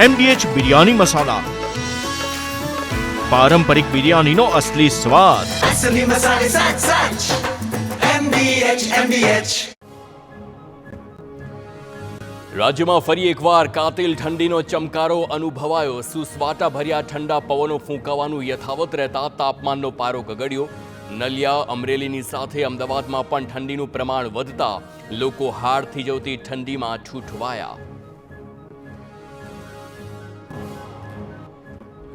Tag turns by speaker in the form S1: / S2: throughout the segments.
S1: MDH biryani મસાલા, પારંપરિક બિરયાનીનો અસલી સ્વાદ.
S2: असली मसाले सच सच MDH
S3: રાજ્યમાં ફરી એકવાર કાતિલ ઠંડીનો ચમકારો અનુભવાયો. સુસવાટા ભર્યા ઠંડા પવનો ફૂંકાવાનું યથાવત રહેતા તાપમાનનો પારો ગગડ્યો. નલિયા અમરેલીની સાથે અમદાવાદમાં પણ ઠંડીનું પ્રમાણ વધતા લોકો હાડ થીજવતી ઠંડીમાં ઠૂઠવાયા.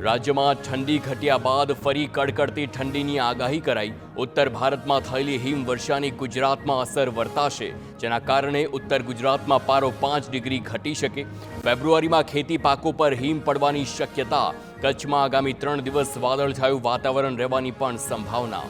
S3: રાજ્યમાં ઠંડી ઘટ્યા બાદ ફરી કડકડતી ઠંડીની આગાહી કરાઈ. ઉત્તર ભારતમાં થયેલી હિમવર્ષાની ગુજરાતમાં અસર વર્તાશે, જેના કારણે ઉત્તર ગુજરાતમાં પારો 5 ડિગ્રી ઘટી શકે. ફેબ્રુઆરીમાં ખેતી પાકો પર હિમ પડવાની શક્યતા. કચ્છમાં આગામી 3 દિવસ વાદળછાયું વાતાવરણ રહેવાની પણ સંભાવના.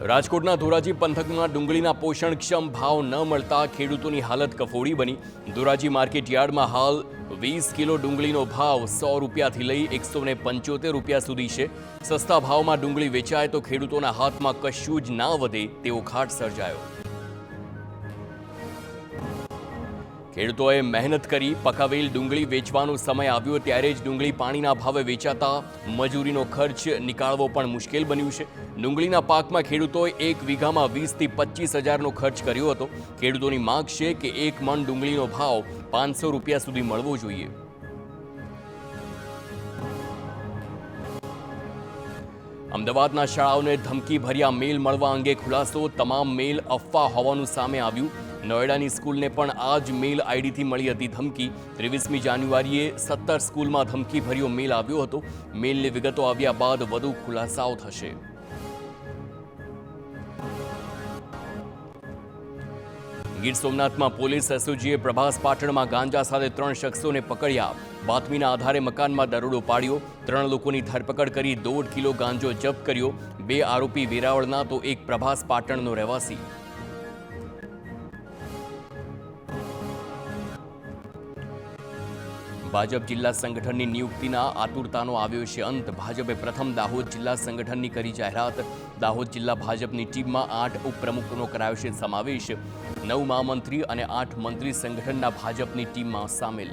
S3: રાજકોટના ધોરાજી પંથકમાં ડુંગળીના પોષણક્ષમ ભાવ ન મળતા ખેડૂતોની હાલત કફોડી બની. ધોરાજી માર્કેટ યાર્ડમાં હાલ 20 કિલો ડુંગળીનો ભાવ 100 રૂપિયાથી લઈ 175 રૂપિયા સુધી છે. સસ્તા ભાવમાં ડુંગળી વેચાય તો ખેડૂતોના હાથમાં કશું જ ના વધે તેવો ઘાટ સર્જાયો. ખેડૂતોએ મહેનત કરી પકાવેલ ડુંગળી વેચવાનો સમય આવ્યો ત્યારે જ ડુંગળી પાણીના ભાવે વેચાતા મજૂરીનો ખર્ચ નીકાળવો પણ મુશ્કેલ બન્યું છે. ડુંગળીના પાકમાં ખેડૂતોએ 1 વીઘામાં 20 થી 25 હજારનો ખર્ચ કર્યો હતો. ખેડૂતોની માંગ છે કે 1 મણ ડુંગળીનો ભાવ 500 રૂપિયા સુધી મળવો જોઈએ. અમદાવાદના શાળાઓને ધમકી ભર્યા મેલ મળવા અંગે ખુલાસો. તમામ મેલ અફવા હોવાનું સામે આવ્યું. નોઈડાની સ્કૂલને પણ આ જ મેલ આઈડીથી મળી હતી ધમકી. 23મી જાન્યુઆરીએ 17 સ્કૂલમાં ધમકી ભર્યો મેલ આવ્યો હતો. મેલની વિગતો આવ્યા બાદ વધુ ખુલાસાઓ થશે. ગીર સોમનાથમાં પોલીસ એસઓજીએ પ્રભાસ પાટણમાં ગાંજા સાથે 3 શખ્સોને પકડ્યા. બાતમીના આધારે મકાનમાં દરોડો પાડ્યો. 3 લોકોની ધરપકડ કરી 1.5 કિલો ગાંજો જપ્ત કર્યો. 2 આરોપી વેરાવળના તો 1 પ્રભાસ પાટણનો રહેવાસી. ભાજપ જિલ્લા સંગઠનની નિયુક્તિના આતુરતાનો આવ્યો છે અંત. ભાજપે પ્રથમ દાહોદ જિલ્લા સંગઠનની કરી જાહેરાત. દાહોદ જિલ્લા ભાજપની ટીમમાં 8 ઉપપ્રમુખોનો કરાયો છે સમાવેશ. 9 મહામંત્રી અને 8 મંત્રી સંગઠનના ભાજપની ટીમમાં સામેલ.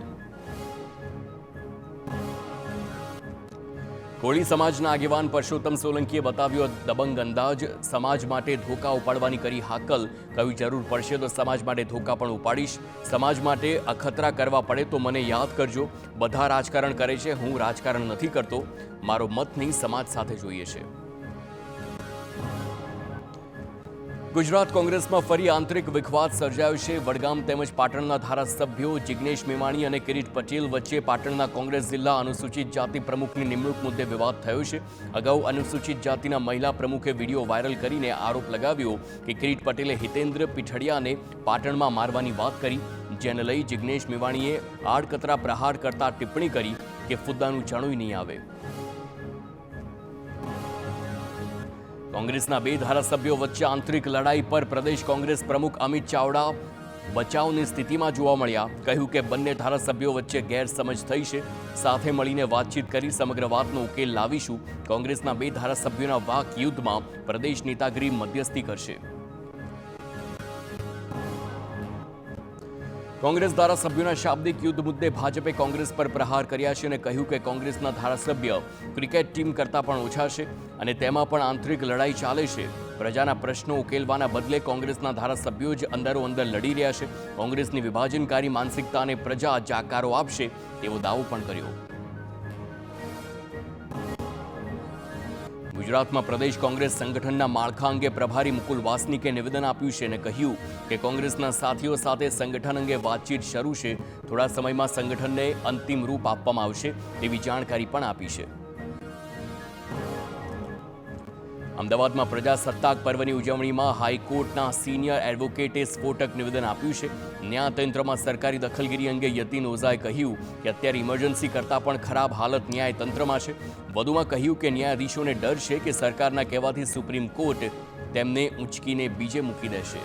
S3: કોળી સમાજના આગેવાન પરસોત્તમ સોલંકીએ બતાવ્યો દબંગ અંદાજ. સમાજ માટે ધોકા ઉપાડવાની કરી હાકલ. કહ્યું જરૂર પડશે તો સમાજ માટે ધોકા પણ ઉપાડીશ. સમાજ માટે અખતરા કરવા પડે તો મને યાદ કરજો. બધા રાજકારણ કરે છે, હું રાજકારણ નથી કરતો. મારો મત નહીં, સમાજ સાથે જોઈએ છે. ગુજરાત કોંગ્રેસમાં ફરી આંતરિક વિખવાદ સર્જાયો છે. વડગામ તેમજ પાટણના ધારાસભ્યો જિગ્નેશ મેવાણી અને કિરીટ પટેલ વચ્ચે પાટણના કોંગ્રેસ જિલ્લા અનુસૂચિત જાતિ પ્રમુખની નિમણૂક મુદ્દે વિવાદ થયો છે. અગાઉ અનુસૂચિત જાતિના મહિલા પ્રમુખે વિડીયો વાયરલ કરીને આરોપ લગાવ્યો કે કિરીટ પટેલે હિતેન્દ્ર પીઠડિયાને પાટણમાં મારવાની વાત કરી, જેને લઈ જિગ્નેશ મેવાણીએ આડકતરા પ્રહાર કરતા ટિપ્પણી કરી કે ફુદ્દાનું ચણું નહીં આવે. કોંગ્રેસના 2 ધારાસભ્યો વચ્ચે આંતરિક લડાઈ પર પ્રદેશ કોંગ્રેસ પ્રમુખ અમિત ચાવડા બચાવની સ્થિતિમાં જોવા મળ્યા. કહ્યું કે બંને ધારાસભ્યો વચ્ચે ગેરસમજ થઈ છે. સાથે મળીને વાતચીત કરી સમગ્ર વાતનો ઉકેલ લાવીશું. કોંગ્રેસના 2 ધારાસભ્યોના વાક યુદ્ધમાં પ્રદેશ નેતાગીરી મધ્યસ્થી કરશે. કોંગ્રેસ ધારાસભ્યોના શાબ્દિક યુદ્ધ મુદ્દે ભાજપે કોંગ્રેસ પર પ્રહાર કર્યા છે અને કહ્યું કે કોંગ્રેસના ધારાસભ્ય ક્રિકેટ ટીમ કરતાં પણ ઓછા છે અને તેમાં પણ આંતરિક લડાઈ ચાલે છે. પ્રજાના પ્રશ્નો ઉકેલવાના બદલે કોંગ્રેસના ધારાસભ્યો જ અંદરો-અંદર લડી રહ્યા છે. કોંગ્રેસની વિભાજનકારી માનસિકતાને પ્રજા જાકારો આપશે તેવો દાવો પણ કર્યો. ગુજરાતમાં પ્રદેશ કોંગ્રેસ સંગઠનના માળખા અંગે પ્રભારી મુકુલ વાસનિકે નિવેદન આપ્યું છે અને કહ્યું કે કોંગ્રેસના સાથીઓ સાથે સંગઠન અંગે વાતચીત શરૂ છે. થોડા સમયમાં સંગઠનને અંતિમ રૂપ આપવામાં આવશે તેવી જાણકારી પણ આપી છે. અમદાવાદમાં પ્રજાસત્તાક પર્વની ઉજવણીમાં હાઈકોર્ટના સિનિયર એડવોકેટે સ્ફોટક નિવેદન આપ્યું છે. ન્યાયતંત્રમાં સરકારી દખલગીરી અંગે યતીન ઓઝાએ કહ્યું કે અત્યારે ઇમરજન્સી કરતાં પણ ખરાબ હાલત ન્યાયતંત્રમાં છે. વધુમાં કહ્યું કે ન્યાયાધીશોને ડર છે કે સરકારના કહેવાથી સુપ્રીમ કોર્ટ તેમને ઊંચકીને બીજે મૂકી દેશે.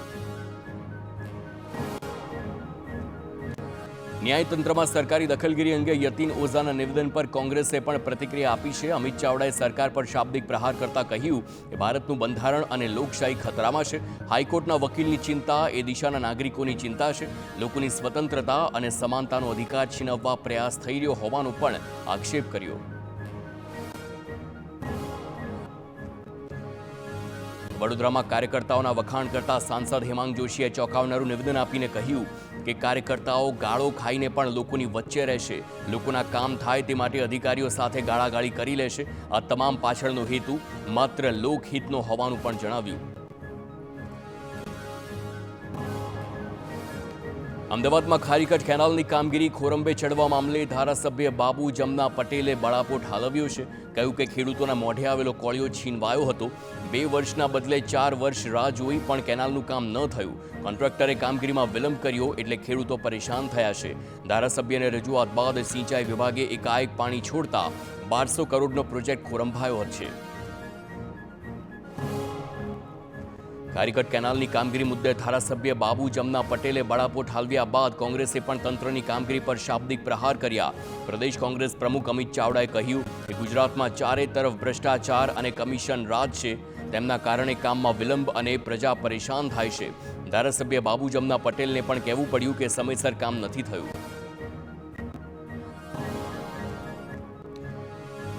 S3: ન્યાયતંત્રમાં સરકારી દખલગીરી અંગે યતીન ઓઝાના નિવેદન પર કોંગ્રેસે પણ પ્રતિક્રિયા આપી છે. અમિત ચાવડાએ સરકાર પર શાબ્દિક પ્રહાર કરતા કહ્યું કે ભારતનું બંધારણ અને લોકશાહી ખતરામાં છે. હાઈકોર્ટના વકીલની ચિંતા એ દિશાના નાગરિકોની ચિંતા છે. લોકોની સ્વતંત્રતા અને સમાનતાનો અધિકાર છીનવવા પ્રયાસ થઈ રહ્યો હોવાનો પણ આક્ષેપ કર્યો. વડોદરામાં કાર્યકર્તાઓના વખાણ કરતા સાંસદ હેમાંગ જોશીએ ચોંકાવનારું નિવેદન આપીને કહ્યું કે કાર્યકર્તાઓ ગાળો ખાઈને પણ લોકોની વચ્ચે રહેશે. લોકોના કામ થાય તે માટે અધિકારીઓ સાથે ગાળાગાળી કરી લેશે. આ તમામ પાછળનો હેતુ માત્ર લોકહિતનો હોવાનું પણ જણાવ્યું. અમદાવાદમાં ખારીકટ કેનાલની કામગીરી ખોરંભે ચડવા મામલે ધારાસભ્ય બાબુ જમના પટેલે બળાપો ઠાલવ્યો છે. કહ્યું કે ખેડૂતોના મોઢે આવેલો કોળિયો છીનવાયો હતો. 2 વર્ષના બદલે 4 વર્ષ રાહ જોઈ પણ કેનાલનું કામ ન થયું. કોન્ટ્રાક્ટરે કામગીરીમાં વિલંબ કર્યો એટલે ખેડૂતો પરેશાન થયા છે. ધારાસભ્યને રજૂઆત બાદ સિંચાઈ વિભાગે એકાએક પાણી છોડતા 1200 કરોડનો પ્રોજેક્ટ ખોરંભાયો છે. ખારીકટ કેનાલની કામગીરી મુદ્દે ધારાસભ્ય બાબુ જમના પટેલે બળાપો ઠાલવ્યા બાદ કોંગ્રેસે પણ તંત્રની કામગીરી પર શાબ્દિક પ્રહાર કર્યા. પ્રદેશ કોંગ્રેસ પ્રમુખ અમિત ચાવડાએ કહ્યું કે ગુજરાતમાં ચારે તરફ ભ્રષ્ટાચાર અને કમિશન રાજ છે. તેમના કારણે કામમાં વિલંબ અને પ્રજા પરેશાન થાય છે. ધારાસભ્ય બાબુ જમના પટેલને પણ કહેવું પડ્યું કે સમયસર કામ નથી થયું.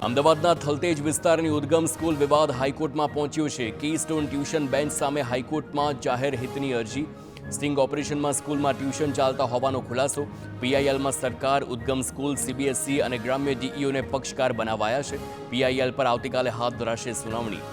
S3: અમદાવાદના થલતેજ વિસ્તારની ઉદ્ગમ સ્કૂલ વિવાદ હાઈકોર્ટમાં પહોંચ્યો છે. કીસ્ટોન ટ્યુશન બેન્ચ સામે હાઈકોર્ટમાં જાહેર હિતની અરજી. સ્ટિંગ ઓપરેશનમાં સ્કૂલમાં ટ્યુશન ચાલતા હોવાનો ખુલાસો. પીઆઈએલમાં સરકાર, ઉદ્ગમ સ્કૂલ, સીબીએસઈ અને ગ્રામ્ય ડીઈઓને પક્ષકાર બનાવાયા છે. પીઆઈએલ પર આવતીકાલે હાથ ધરાશે સુનાવણી.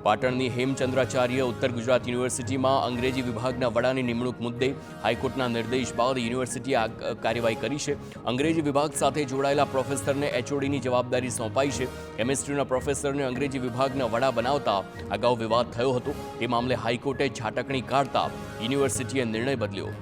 S3: પાટણની હેમચંદ્રાચાર્ય ઉત્તર ગુજરાત યુનિવર્સિટીમાં અંગ્રેજી વિભાગના વડાની નિમણૂક મુદ્દે હાઈકોર્ટના નિર્દેશ બાદ યુનિવર્સિટીએ કાર્યવાહી કરી છે. અંગ્રેજી વિભાગ સાથે જોડાયેલા પ્રોફેસરને એચઓડીની જવાબદારી સોંપાઈ છે. કેમિસ્ટ્રીના પ્રોફેસરને અંગ્રેજી વિભાગના વડા બનાવતા અગાઉ વિવાદ થયો હતો. તે મામલે હાઈકોર્ટે છાટકણી કાઢતા યુનિવર્સિટીએ નિર્ણય બદલ્યો.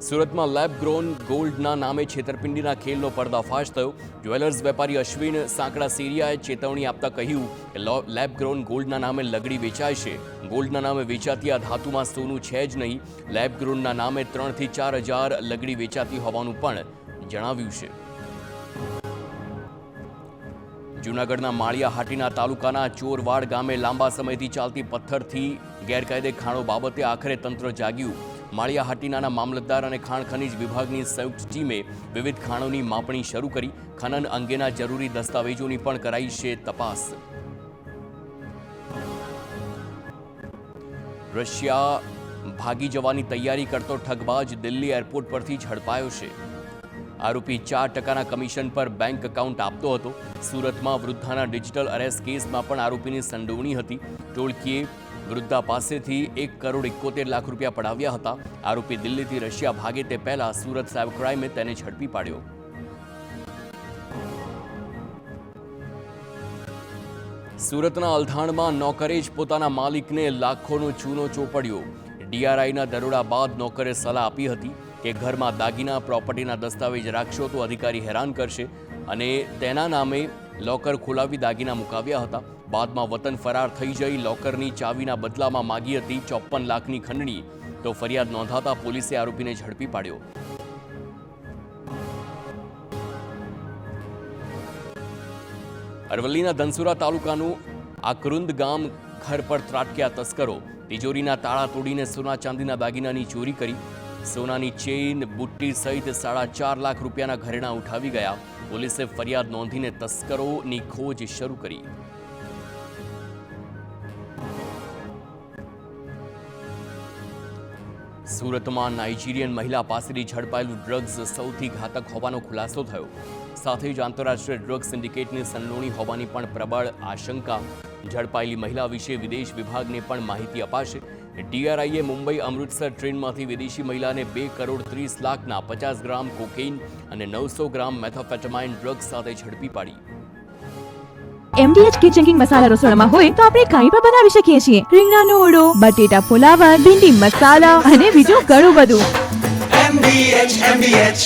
S3: સુરતમાં લેબ ગ્રોન ગોલ્ડના નામે છેતરપિંડીના ખેલનો પર્દાફાશ થયો. જ્વેલર્સ વેપારી અશ્વિન સાંકડા સેરિયાએ ચેતવણી આપતા કહ્યું કે લેબ ગ્રોન ગોલ્ડના નામે લગડી વેચાય છે. ગોલ્ડના નામે વેચાતી આ ધાતુમાં સોનું છે જ નહીં. લેબ ગ્રોનના નામે 3 થી 4 હજાર લગડી વેચાતી હોવાનું પણ જણાવ્યું છે. જૂનાગઢના માળિયા હાટીના તાલુકાના ચોરવાડ ગામે લાંબા સમયથી ચાલતી પથ્થરથી ગેરકાયદે ખાણો બાબતે આખરે તંત્ર જાગ્યું. માળિયા હાટીનાના મામલતદાર અને ખાણ ખનીજ વિભાગની સંયુક્ત ટીમે વિવિધ ખાણોની માપણી શરૂ કરી. ખનન અંગેના જરૂરી દસ્તાવેજોની પણ કરાઈ છે તપાસ. રશિયા ભાગી જવાની તૈયારી કરતો ઠગબાજ દિલ્હી એરપોર્ટ પરથી ઝડપાયો છે. આરોપી 4% કમિશન પર બેંક એકાઉન્ટ આપતો હતો. સુરતમાં વૃદ્ધાના ડિજિટલ અરેસ્ટ કેસમાં પણ આરોપીની સંડોવણી હતી. ટોળકીએ વૃદ્ધા પાસેથી 1,71 લાખ રૂપિયા પડાવ્યા હતા. આરોપી દિલ્હીથી રશિયા ભાગે તે પહેલા સુરત સાયબર ક્રાઇમે તેને ઝડપી પાડ્યો. સુરતના અલથાણમાં નોકરે જ પોતાના માલિકને લાખોનો ચૂનો ચોપડ્યો. ડીઆરઆઈના દરોડા બાદ નોકરે સલાહ આપી હતી કે ઘરમાં દાગીના, પ્રોપર્ટીના દસ્તાવેજ રાખશો તો અધિકારી હેરાન કરશે અને તેના નામે લોકર ખોલાવી દાગીના મુકાવ્યા હતા. બાદમાં વતન ફરાર થઈ જઈ લોકરની ચાવીના બદલામાં માગી હતી 54 લાખની ખંડણી. તો ફરિયાદ નોંધાતા પોલીસે આરોપીને ઝડપી પાડ્યો. અરવલ્લીના ધનસુરા તાલુકાનું આકરુંદ ગામ ઘર પર ત્રાટક્યા તસ્કરો. તિજોરીના તાળા તોડીને સોના ચાંદીના દાગીનાની ચોરી કરી. સોનાની ચેઇન, બુટ્ટી સહિત 4.5 લાખ રૂપિયાના ઘરેણાં ઉઠાવી ગયા. પોલીસે ફરિયાદ નોંધીને તસ્કરોની ખોજ શરૂ કરી. સુરતમાં નાઇજીરિયન મહિલા પાસેથી ઝડપાયેલું ડ્રગ્સ સૌથી ઘાતક હોવાનો ખુલાસો થયો. સાથે જ આંતરરાષ્ટ્રીય ડ્રગ સિન્ડિકેટની સંડોવણી હોવાની પણ પ્રબળ આશંકા. ઝડપાયેલી મહિલા વિશે વિદેશ વિભાગને પણ માહિતી અપાશે. ડીઆરઆઈએ મુંબઈ અમૃતસર ટ્રેનમાંથી વિદેશી મહિલાને 2,30 લાખના 50 ગ્રામ કોકેઇન અને 900 ગ્રામ મેથોફેટામાઇન ડ્રગ્સ સાથે ઝડપી પાડી.
S4: MDH કિચન કિંગ મસાલા રસોડામાં હોય તો આપણે કાંઈ પણ બનાવી શકીએ છીએ. રીંગણાનો ઓળો, બટેટા ફુલાવર, ભીંડી મસાલા અને બીજું ઘણું બધું.
S2: MDH